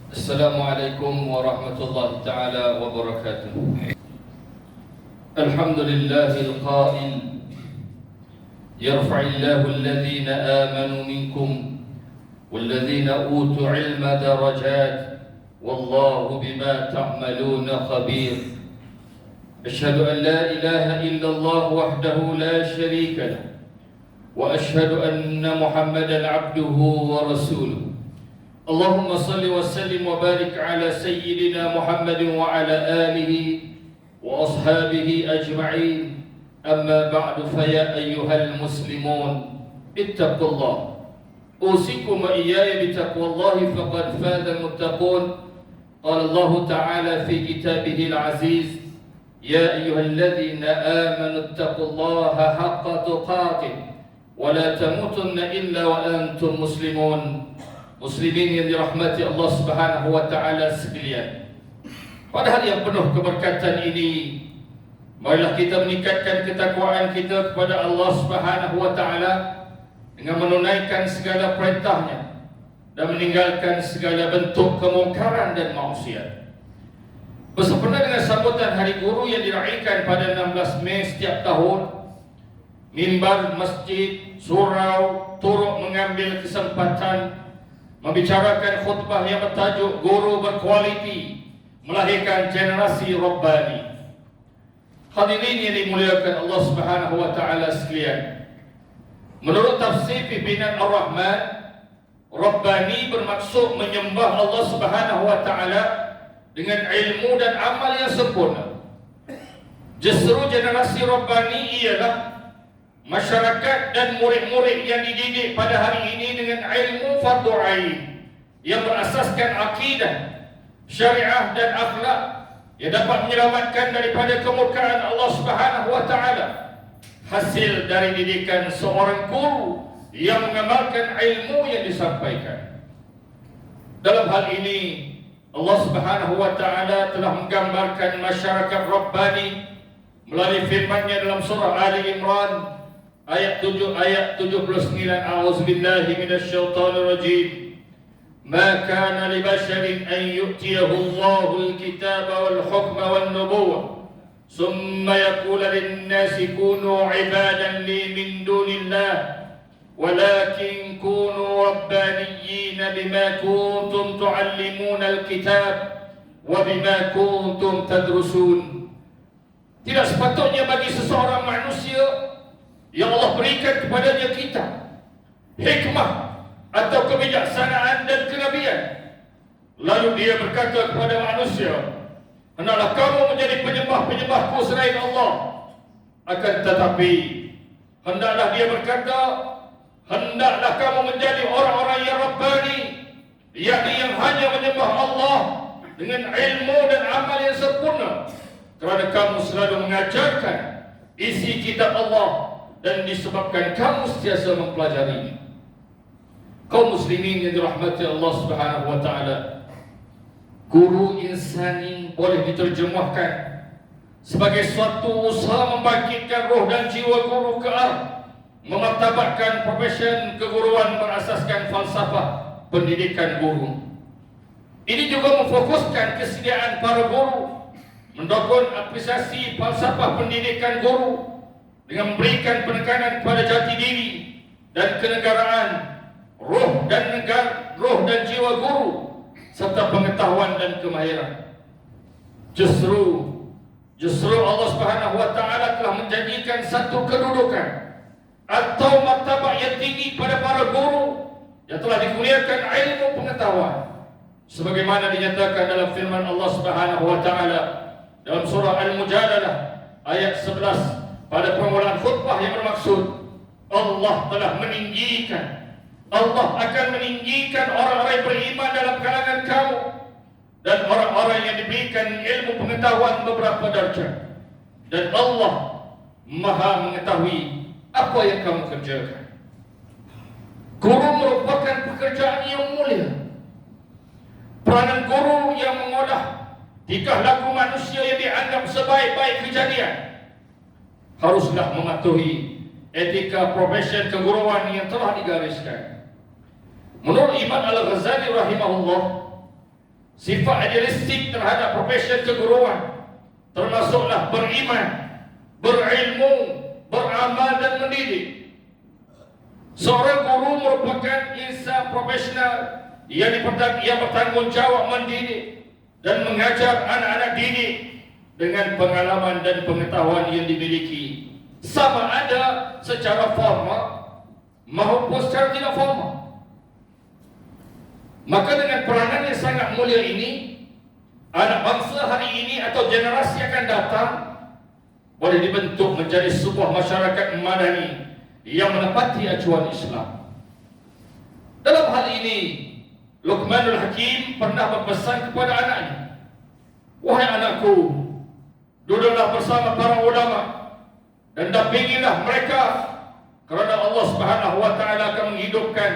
Assalamualaikum warahmatullahi ta'ala wabarakatuh. Alhamdulillahil qail yarfa'illahu alladhina amanu minkum walladhina utu ilma darajat wallahu bima ta'maluna khabir. Ashhadu an la ilaha illallah wahdahu la sharika lah wa ashhadu anna Muhammadan abduhu wa rasuluh. Allahumma salli wa sallim wa barik ala sayyidina Muhammadin wa ala alihi wa ashabihi ajma'in. Amma ba'du, faya ayyuhal muslimun ittaqullah. Usikum wa iyaya bitaqwallahi faqad faza muttaqun. Qala Allah ta'ala fi kitabihil aziz, ya ayyuhalladzina amanu ittaqullaha haqqa tuqatih wa la tamutunna illa wa antum muslimun. Muslimin yang dirahmati Allah Subhanahu wa taala sekalian. Pada hari yang penuh keberkatan ini, marilah kita meningkatkan ketakwaan kita kepada Allah Subhanahu wa taala dengan menunaikan segala perintahnya dan meninggalkan segala bentuk kemungkaran dan maksiat. Bersempena dengan sambutan Hari Guru yang diraihkan pada 16 Mei setiap tahun, mimbar masjid, surau turut mengambil kesempatan membicarakan khutbah yang bertajuk Guru Berkualiti Melahirkan Generasi Rabbani. Hadirin yang dimuliakan Allah Subhanahu wa taala sekalian, menurut tafsir pimpinan Ar-Rahman, Rabbani bermaksud menyembah Allah Subhanahu wa taala dengan ilmu dan amal yang sempurna. Justru generasi Rabbani ialah masyarakat dan murid-murid yang dididik pada hari ini dengan ilmu fardu ain yang berasaskan akidah, syariah dan akhlak yang dapat menyelamatkan daripada kemurkaan Allah Subhanahu wa taala. Hasil dari didikan seorang guru yang mengamalkan ilmu yang disampaikan. Dalam hal ini Allah Subhanahu wa taala telah menggambarkan masyarakat Rabbani melalui firman-Nya dalam surah Ali Imran ayat 79. A'udzubillahi minasyaitonir rajim. Ma kana li basharin an yu'tiyahu Allahu al-kitaba wal hukma wan nubuwwah thumma yaqulu lin-nasi kunu 'ibadan li min dunillah walakin kunu rabbaniyyin bima kuntum tu'allimuna al-kitab wa bima kuntum tadrusun. Tidak sepatutnya bagi seseorang manusia yang Allah berikan kepadanya kitab, hikmah atau kebijaksanaan dan kenabian, lalu dia berkata kepada manusia, hendaklah kamu menjadi penyembah-penyembahku selain Allah. Akan tetapi hendaklah dia berkata, hendaklah kamu menjadi orang-orang yang Rabbani, yakni yang hanya menyembah Allah dengan ilmu dan amal yang sempurna, kerana kamu selalu mengajarkan isi kitab Allah dan disebabkan kamu sentiasa mempelajarinya. Kaum muslimin yang dirahmati Allah Subhanahu wa taala, guru insani boleh diterjemahkan sebagai suatu usaha membangkitkan roh dan jiwa guru ke arah memartabatkan profesion keguruan berasaskan falsafah pendidikan guru. Ini juga memfokuskan kesediaan para guru mendukung apresiasi falsafah pendidikan guru dengan memberikan penekanan kepada jati diri dan kenegaraan, roh dan jiwa guru serta pengetahuan dan kemahiran. Justru Allah Subhanahu wa taala telah menjanjikan satu kedudukan atau martabat yang tinggi pada para guru yang telah dikurniakan ilmu pengetahuan, sebagaimana dinyatakan dalam firman Allah Subhanahu wa taala dalam surah Al-Mujadalah ayat 11 pada permulaan khutbah, yang bermaksud Allah akan meninggikan orang-orang yang beriman dalam kalangan kamu dan orang-orang yang diberikan ilmu pengetahuan beberapa darjat, dan Allah Maha mengetahui apa yang kamu kerjakan. Guru merupakan pekerjaan yang mulia. Peranan guru yang mengolah tingkah laku manusia yang dianggap sebaik-baik kejadian haruslah mematuhi etika profesion keguruan yang telah digariskan. Menurut Imam Al-Ghazali rahimahullah, sifat idealistik terhadap profesi keguruan, termasuklah beriman, berilmu, beramal dan mendidik. Seorang guru merupakan insan profesional yang bertanggungjawab mendidik dan mengajar anak-anak didik dengan pengalaman dan pengetahuan yang dimiliki, sama ada secara formal maupun secara tidak formal. Maka dengan peranan yang sangat mulia ini, anak bangsa hari ini atau generasi akan datang boleh dibentuk menjadi sebuah masyarakat madani yang menepati acuan Islam. Dalam hal ini, Luqmanul Hakim pernah berpesan kepada anaknya, "Wahai anakku, duduklah bersama para ulama dan dampingilah mereka, kerana Allah Subhanahu wa taala akan menghidupkan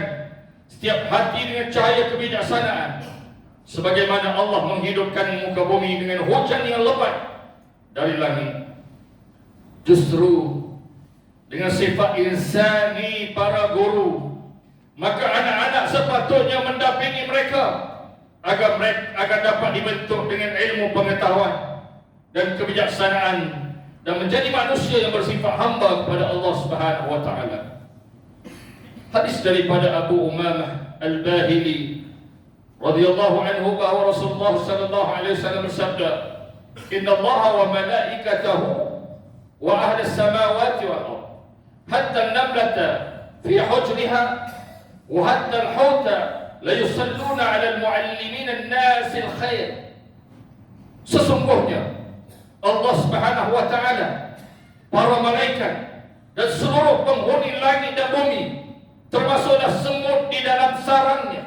setiap hati dengan cahaya kebijaksanaan, sebagaimana Allah menghidupkan muka bumi dengan hujan yang lebat dari langit." Justru dengan sifat insani para guru, maka anak-anak sepatutnya mendampingi mereka agar dapat dibentuk dengan ilmu pengetahuan dan kebijaksanaan dan menjadi manusia yang bersifat hamba kepada Allah Subhanahu wa taala. Hadis daripada Abu Umamah Al-Bahili radhiyallahu anhu bahwa Rasulullah sallallahu alaihi wasallam bersabda, "Inna Allah wa malaikatahu wa ahli as-samawati wal ardh hatta an-namlata fi hujriha wa hatta al-huta la yusalluna 'ala al-mu'allimin an-nas al-khair." Sesungguhnya Allah Subhanahu wa taala, para malaikat dan seluruh penghuni langit dan bumi, termasuklah semut di dalam sarangnya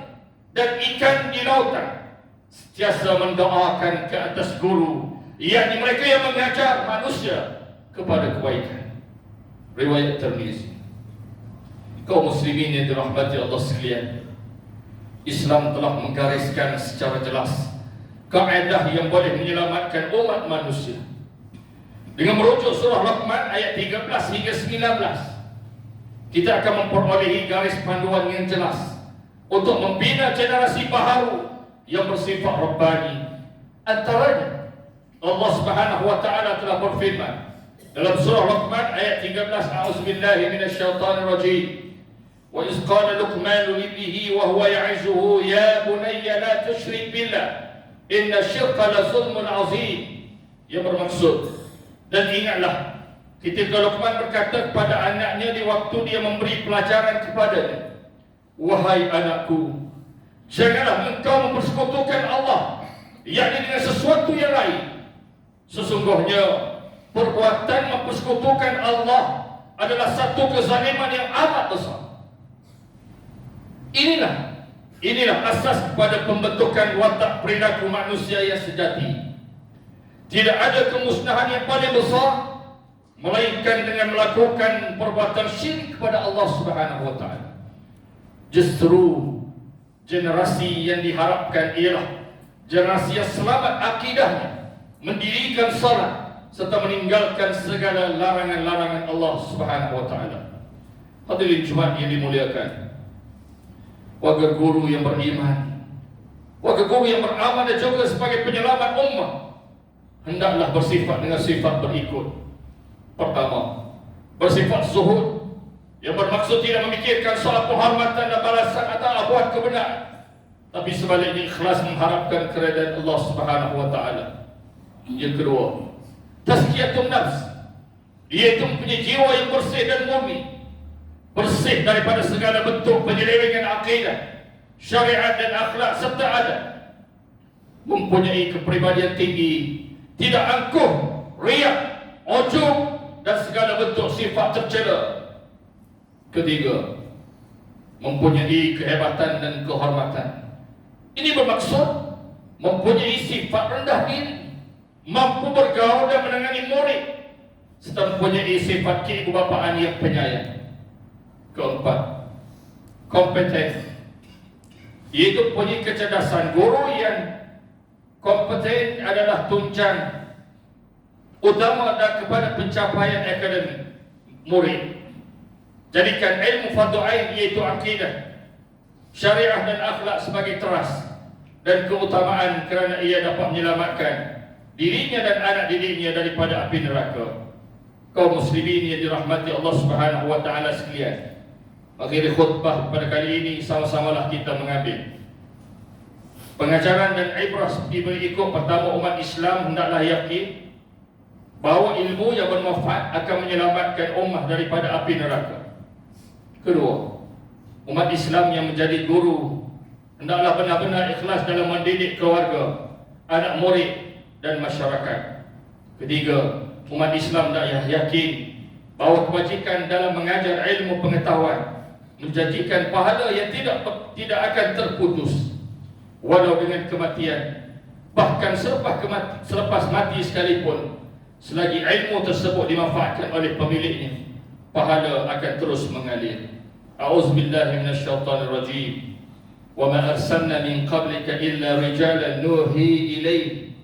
dan ikan di lautan, sentiasa mendoakan ke atas guru, yakni mereka yang mengajar manusia kepada kebaikan. Riwayat Tirmizi. Kaum muslimin yang dirahmati Allah sekalian, Islam telah menggariskan secara jelas kaedah yang boleh menyelamatkan umat manusia. Dengan merujuk surah Luqman ayat 13 hingga 19, kita akan memperolehi garis panduan yang jelas untuk membina generasi baharu yang bersifat rabbani. Antaranya, Allah Subhanahu wa taala telah berfirman dalam surah Luqman ayat 13, "A'udzubillahi minasyaitonir rajim. Wa iz qala Luqman libnihi wa huwa ya'izuhu ya bunayya la tusyrik billah. Inna syirka la zulmun azim." Yang bermaksud, dan ingatlah ketika Luqman berkata kepada anaknya di waktu dia memberi pelajaran kepadanya, "Wahai anakku, janganlah engkau mempersekutukan Allah, yakni dengan sesuatu yang lain. Sesungguhnya perbuatan mempersekutukan Allah adalah satu kezaliman yang amat besar." Inilah asas kepada pembentukan watak perilaku manusia yang sejati. Tidak ada kemusnahan yang paling besar melainkan dengan melakukan perbuatan syirik kepada Allah Subhanahu wa taala. Justru generasi yang diharapkan ialah generasi yang selamat akidahnya, mendirikan salat serta meninggalkan segala larangan-larangan Allah Subhanahu wa taala. Hadirin Jumat yang dimuliakan, warga guru yang beriman, warga guru yang beramal dan juga sebagai penyelamat ummah, hendaklah bersifat dengan sifat berikut. Pertama, bersifat zuhud, yang bermaksud tidak memikirkan soal penghormatan dan balasan atau buat kebenaran, tapi sebaliknya ikhlas mengharapkan keredaan Allah Subhanahu wa taala. Yang kedua, tazkiyatun nafs, iaitu mempunyai jiwa yang bersih dan murni, bersih daripada segala bentuk penyelewengan akidah, syariat dan akhlak serta adat, mempunyai kepribadian tinggi, tidak angkuh, riak, ujub dan segala bentuk sifat tercela. Ketiga, mempunyai kehebatan dan kehormatan. Ini bermaksud mempunyai sifat rendah diri, mampu bergaul dan menangani murid, serta mempunyai sifat keibubapaan yang penyayang. Keempat, kompeten, iaitu punya kecerdasan. Guru yang kompeten adalah tunjang utama dan kepada pencapaian akademik murid. Jadikan ilmu fardu ain, iaitu akidah, syariah dan akhlak sebagai teras, dan keutamaan kerana ia dapat menyelamatkan dirinya dan anak didiknya daripada api neraka. Kaum muslimin yang dirahmati Allah Subhanahu wa taala sekalian, akhir khutbah pada kali ini sama-samalah kita mengambil pengajaran dan ibrah seperti berikut. Pertama, umat Islam hendaklah yakin bahawa ilmu yang bermanfaat akan menyelamatkan ummah daripada api neraka. Kedua, umat Islam yang menjadi guru hendaklah benar-benar ikhlas dalam mendidik keluarga, anak murid dan masyarakat. Ketiga, umat Islam dah yakin bahawa kewajiban dalam mengajar ilmu pengetahuan menjanjikan pahala yang tidak akan terputus walau dengan kematian, bahkan selepas mati sekalipun. Selagi ilmu tersebut dimanfaatkan oleh pemiliknya, pahala akan terus mengalir. A'udzubillahi minasyaitonir rajim. Wa ma arsalna min qablika illa rijalan nuhi ilaihi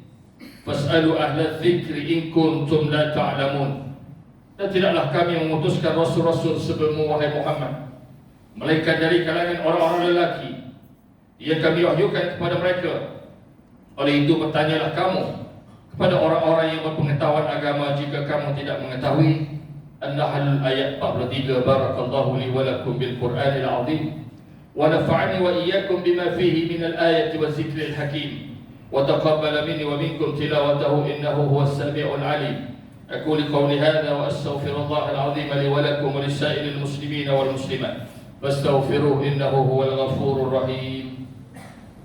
fas'alu ahla dzikri in kuntum la ta'lamun. Dan tidaklah kami mengutuskan rasul-rasul sebelummu, wahai Muhammad, melainkan dari kalangan orang-orang lelaki yang kami wahyukan kepada mereka. Oleh itu bertanyalah kamu kepada orang-orang yang berpengetahuan agama jika kamu tidak mengetahui. An-Nahl ayat 43. Barakallahu li wa lakum bil Qur'anil azim wa nafa'ani wa iyyakum bima fihi minal ayati waz zikril hakim. وتقبل مني ومنكم تلاوته إنه هو السميع العليم. أقول قولي هذا وأستغفر الله العظيم لي ولكم ولسائر المسلمين والمسلمات فاستغفروه إنه هو الغفور الرحيم.